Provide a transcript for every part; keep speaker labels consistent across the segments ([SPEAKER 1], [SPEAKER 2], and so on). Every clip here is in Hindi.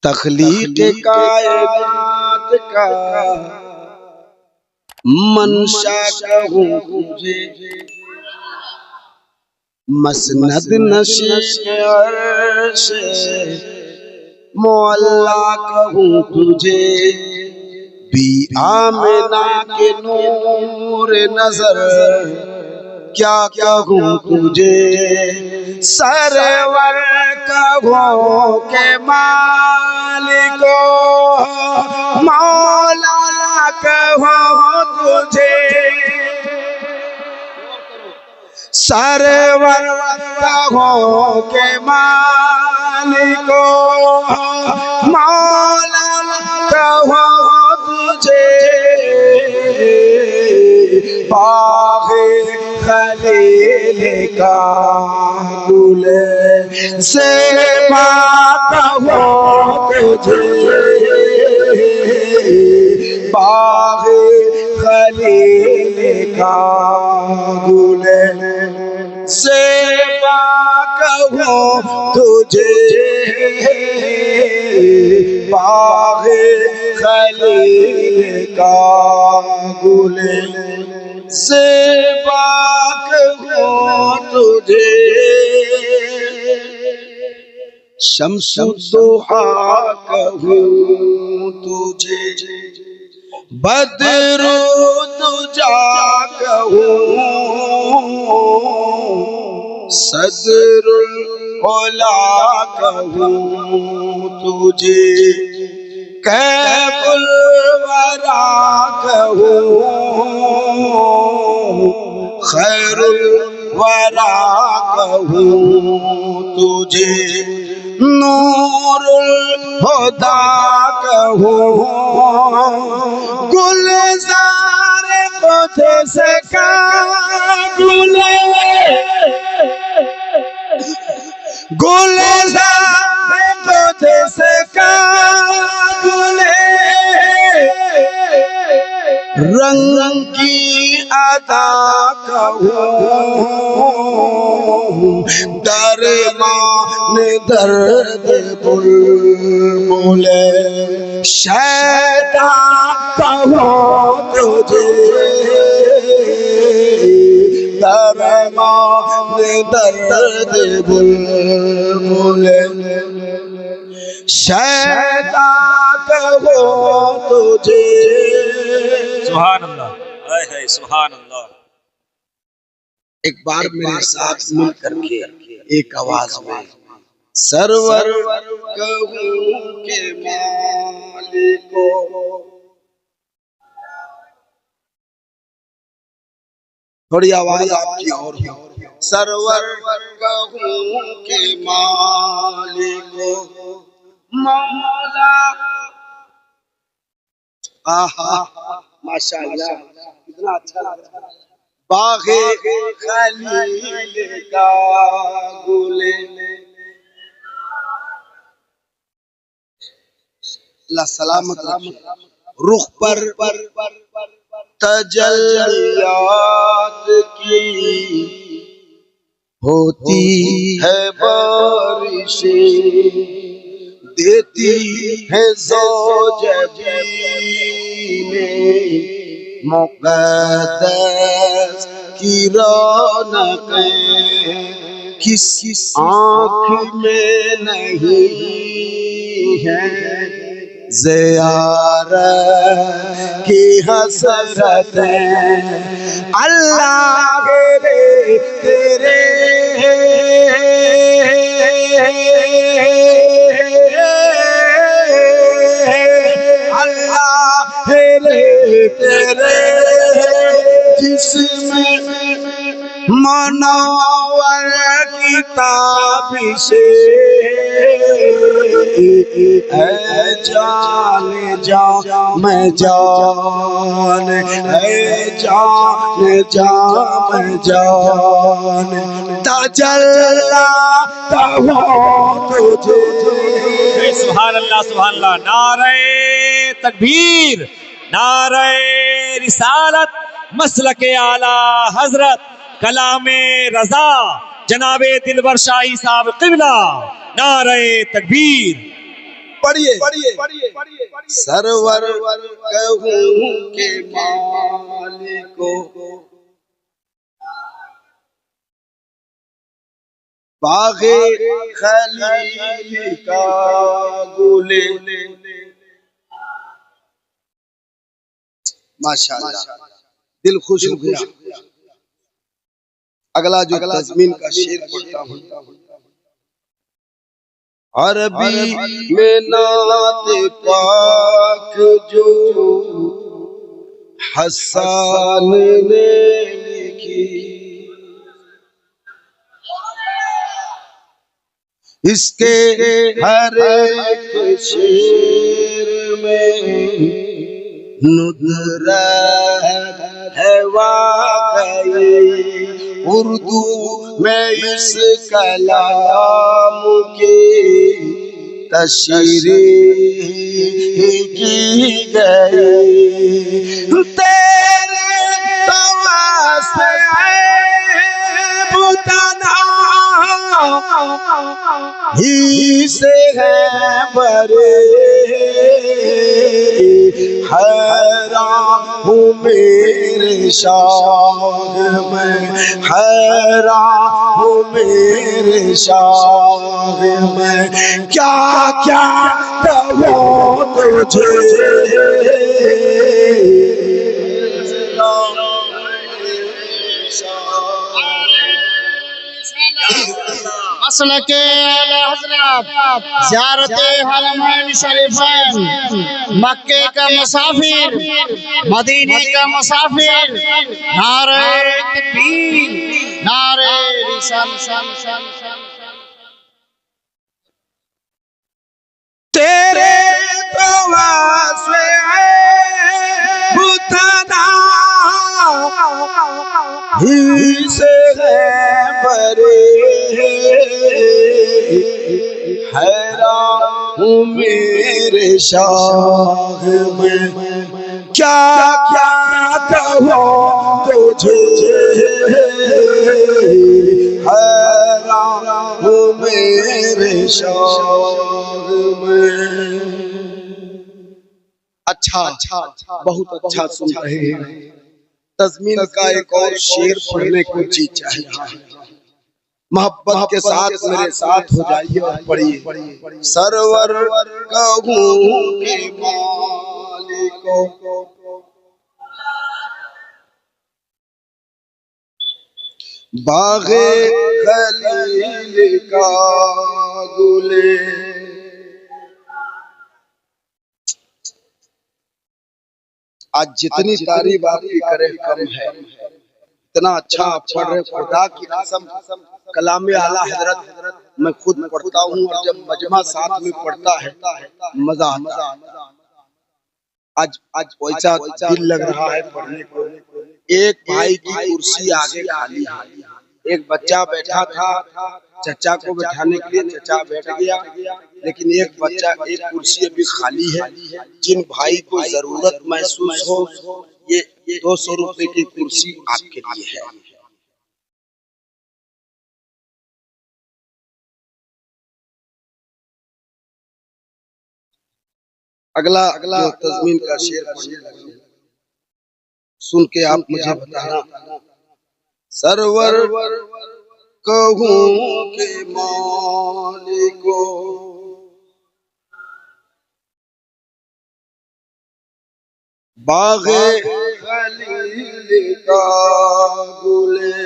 [SPEAKER 1] तख्लीक कायनात का मंशा कहूँ तुझे, मसनद नशीन अर्श मौला कहूँ तुझे, बी आमिना के नूर नजर क्या कहूँ तुझे, सरवर कहूँ के मालिको मौला कहूँ तुझे, सरवर कहूँ के मालिको मौला कहूँ तुझे, बाग़े खलील का गुल से कहूँ तुझे, बाग़े खलील का गुल से कहूँ तुझे, बाग़े खलील का गुल से कहूँ तुझे, शम्सुद्दुहा कहूँ तुझे, बद्रुद्दुजा कहूँ, सदरुल औला कहूँ तुझे, कैफुल वरा कहूँ, खैरुल वरा कहूँ तुझे, नूरुल हुदा कहूँ, गुलज़ार खुद से का गुलज़ार खुद से का रंग की अदा कहूँ, दरमान दर्द बुलबुल शैदा कहूँ तुझे, दरमान दर्द बुलबुल शैदा कहूँ तुझे।
[SPEAKER 2] सुभान अल्लाह, हाय हाय सुभान अल्लाह।
[SPEAKER 1] एक बार मेरे साथ मिल करके एक आवाज में सरवर कहूँ के मालिको, थोड़ी आवाज आपकी और हो, सरवर कहूँ के मालिको मौला, आहा माशाअल्लाह कितना अच्छा लग रहा है, बाग़े खलील का गुल, अल्लाह सलामत रखे, रुख पर तजल्लियात की होती है बारिशें, देती है ज़ौजगी में मुक़द्दस की रौनक़ें, किसी आँख में नहीं है ज़ियारत की हसरतें, अल्लाह रे तेरे अल्लाह रे तेरे जिसमें मनोवर किताब से जान जान मैं जान जान मैं जान तजल्ला तुझे।
[SPEAKER 2] सुभान अल्लाह सुभान अल्लाह। नारे तकबीर, नारे रिसालत, मसलके आला हजरत कलामे रजा जनाबे दिलवर शाही साहब क़िबला, नारे तकबीर।
[SPEAKER 1] पढ़िए सरवर कहूँ के मालिको बागे खलील का गुले। माशाअल्लाह, दिल खुश हो गया। अगला जो तज़मीन का शेर पढ़ता हूँ। अरबी में नाते पाक जो हसन ने लिखी, इसके हर एक शेर में नुदरत है वाक़ई। उर्दू में इस कलाम की तशरीह की गई। तेरे तवास्ते बुतना ही से है बरे, हैरान हूँ मेरे शाह में, हैरान हूँ मेरे शाह में। क्या क्या कहूँ तुझे
[SPEAKER 3] असल के हजरत ज़ियारते हरमैन शरीफैन, मक्के का मुसाफिर, मदीने का मुसाफिर, नारे तकबीर, नारे रिसालत।
[SPEAKER 1] तेरे तवास्ते बुतना ही से है बरे, हैरान हूँ मेरे शाह में। क्या क्या कहूँ तुझे, हैरान हूँ मेरे शाह में। अच्छा, बहुत अच्छा सुन रहे हैं। तज़मीन का एक और शेर पढ़ने को जी चाहिए। मोहब्बत के साथ मेरे साथ हो जाइए और पढ़िए। सरवर कहूँ के मालिको बागे खलील का गुले। आज जितनी तारीफ आपकी करे कम है। इतना अच्छा आप पढ़ रहे, खुदा की कसम कलामे आला हजरत मैं खुद पढ़ता हूँ, और जब मजमा साथ में पढ़ता है मजा आता है। आज वैसा दिल लग रहा है पढ़ने को। एक भाई की कुर्सी आगे खाली है, एक बच्चा बैठा था, चचा को बैठाने के लिए चचा बैठ गया, लेकिन एक बच्चा, एक कुर्सी अभी खाली है। जिन भाई को जरूरत महसूस हो, ये 200 रुपए की कुर्सी आपके लिए है। अगला जो तज़मीन का शेर पढ़ने लगा, सुन के आप मुझे बताना। सरवर कहूँ के मालिको बागे खलील का गुले।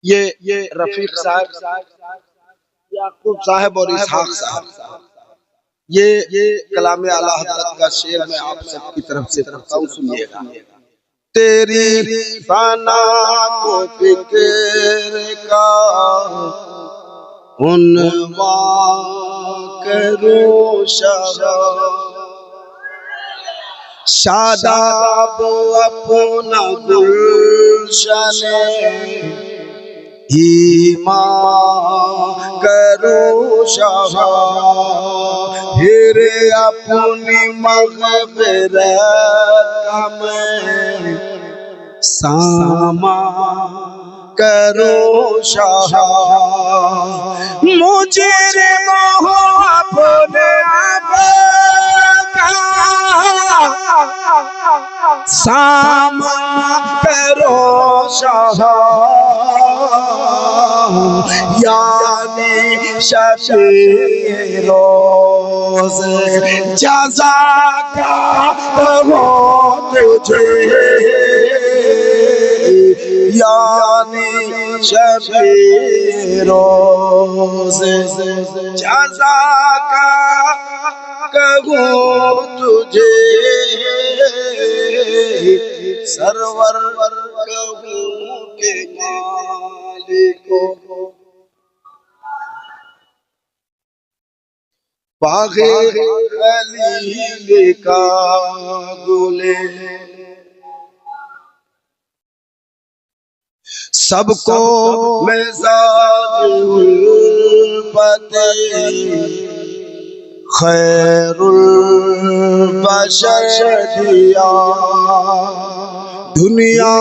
[SPEAKER 1] ये रफीक साहब, याकूब साहब और इसहाक साहब, ये कलामे आला हज़रत का शेर मैं आप सबकी तरफ से पढ़ता हूँ, सुनिएगा। तेरी फना को फिक्र का उन्वान करो शादाब अपना गुलशन ईमान करो शाह, फिर अपनी मग़फ़िरत का मैं सामा करो शाह, मुझे मोह अपने आप का सामा करो शाह, यानी शफ़ी रोज़ जज़ा का वो तुझे, यानी शफ़ी रोज़ जज़ा का कहूँ तुझे, सरवर कहूँ के मालिको, बाग़े खलील का गुले, सबको मिज़ाज उल्फते खैरुल बशर दिया, दुनिया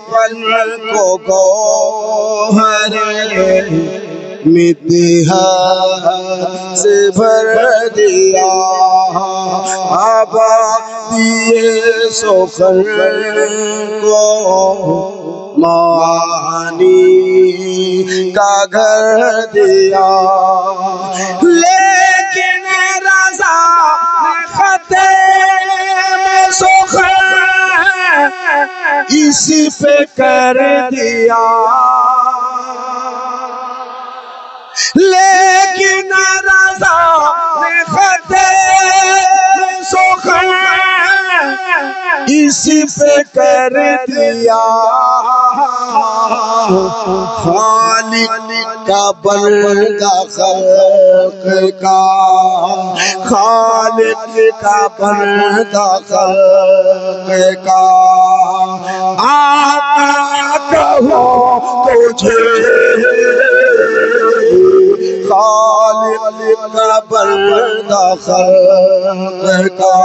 [SPEAKER 1] फन को गौहरे मितिहा से भर दिया, आबादिए सोखर को मानी का घर दिया, लेकिन रज़ा खते में सोखर इसी पे कर दिया, लेकिन रज़ा ने खते सोखर इसी पे कर दिया, खालिक का बंदा खल्क़ का, खालिक का बंदा खल्क़ का, आका कहो तुझे, खालिक का बंदा खल्क़ का,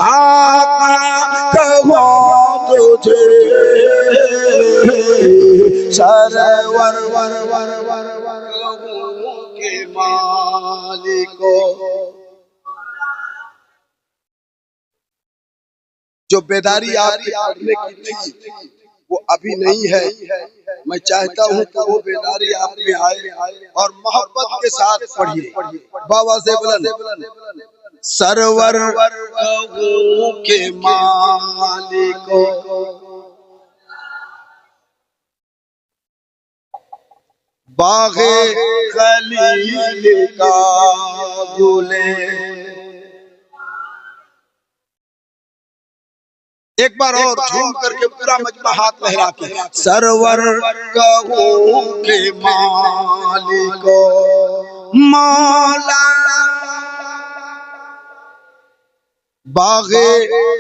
[SPEAKER 1] आका कहो तुझे, सरवर वर वर वर वर के मालिको। जो बेदारी आपकी पढ़ने की थी वो अभी नहीं है, मैं चाहता हूँ कि वो बेदारी आप में आए और मोहब्बत के साथ पढ़िए। बाबा से बुलंद सरवर के मालिको, बाग़े खलील का गुले। एक बार और झूम करके पूरा मजमा हाथ लहरा के, सरवर कहूँ के मालिको मौला, बाग़े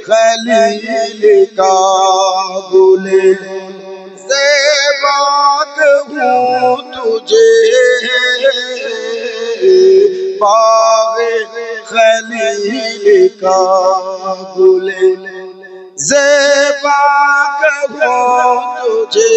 [SPEAKER 1] खलील का गुले, ज़ेबात हूँ तुझे, बाग़े खलील का गुले, ज़ेबा कहूँ तुझे,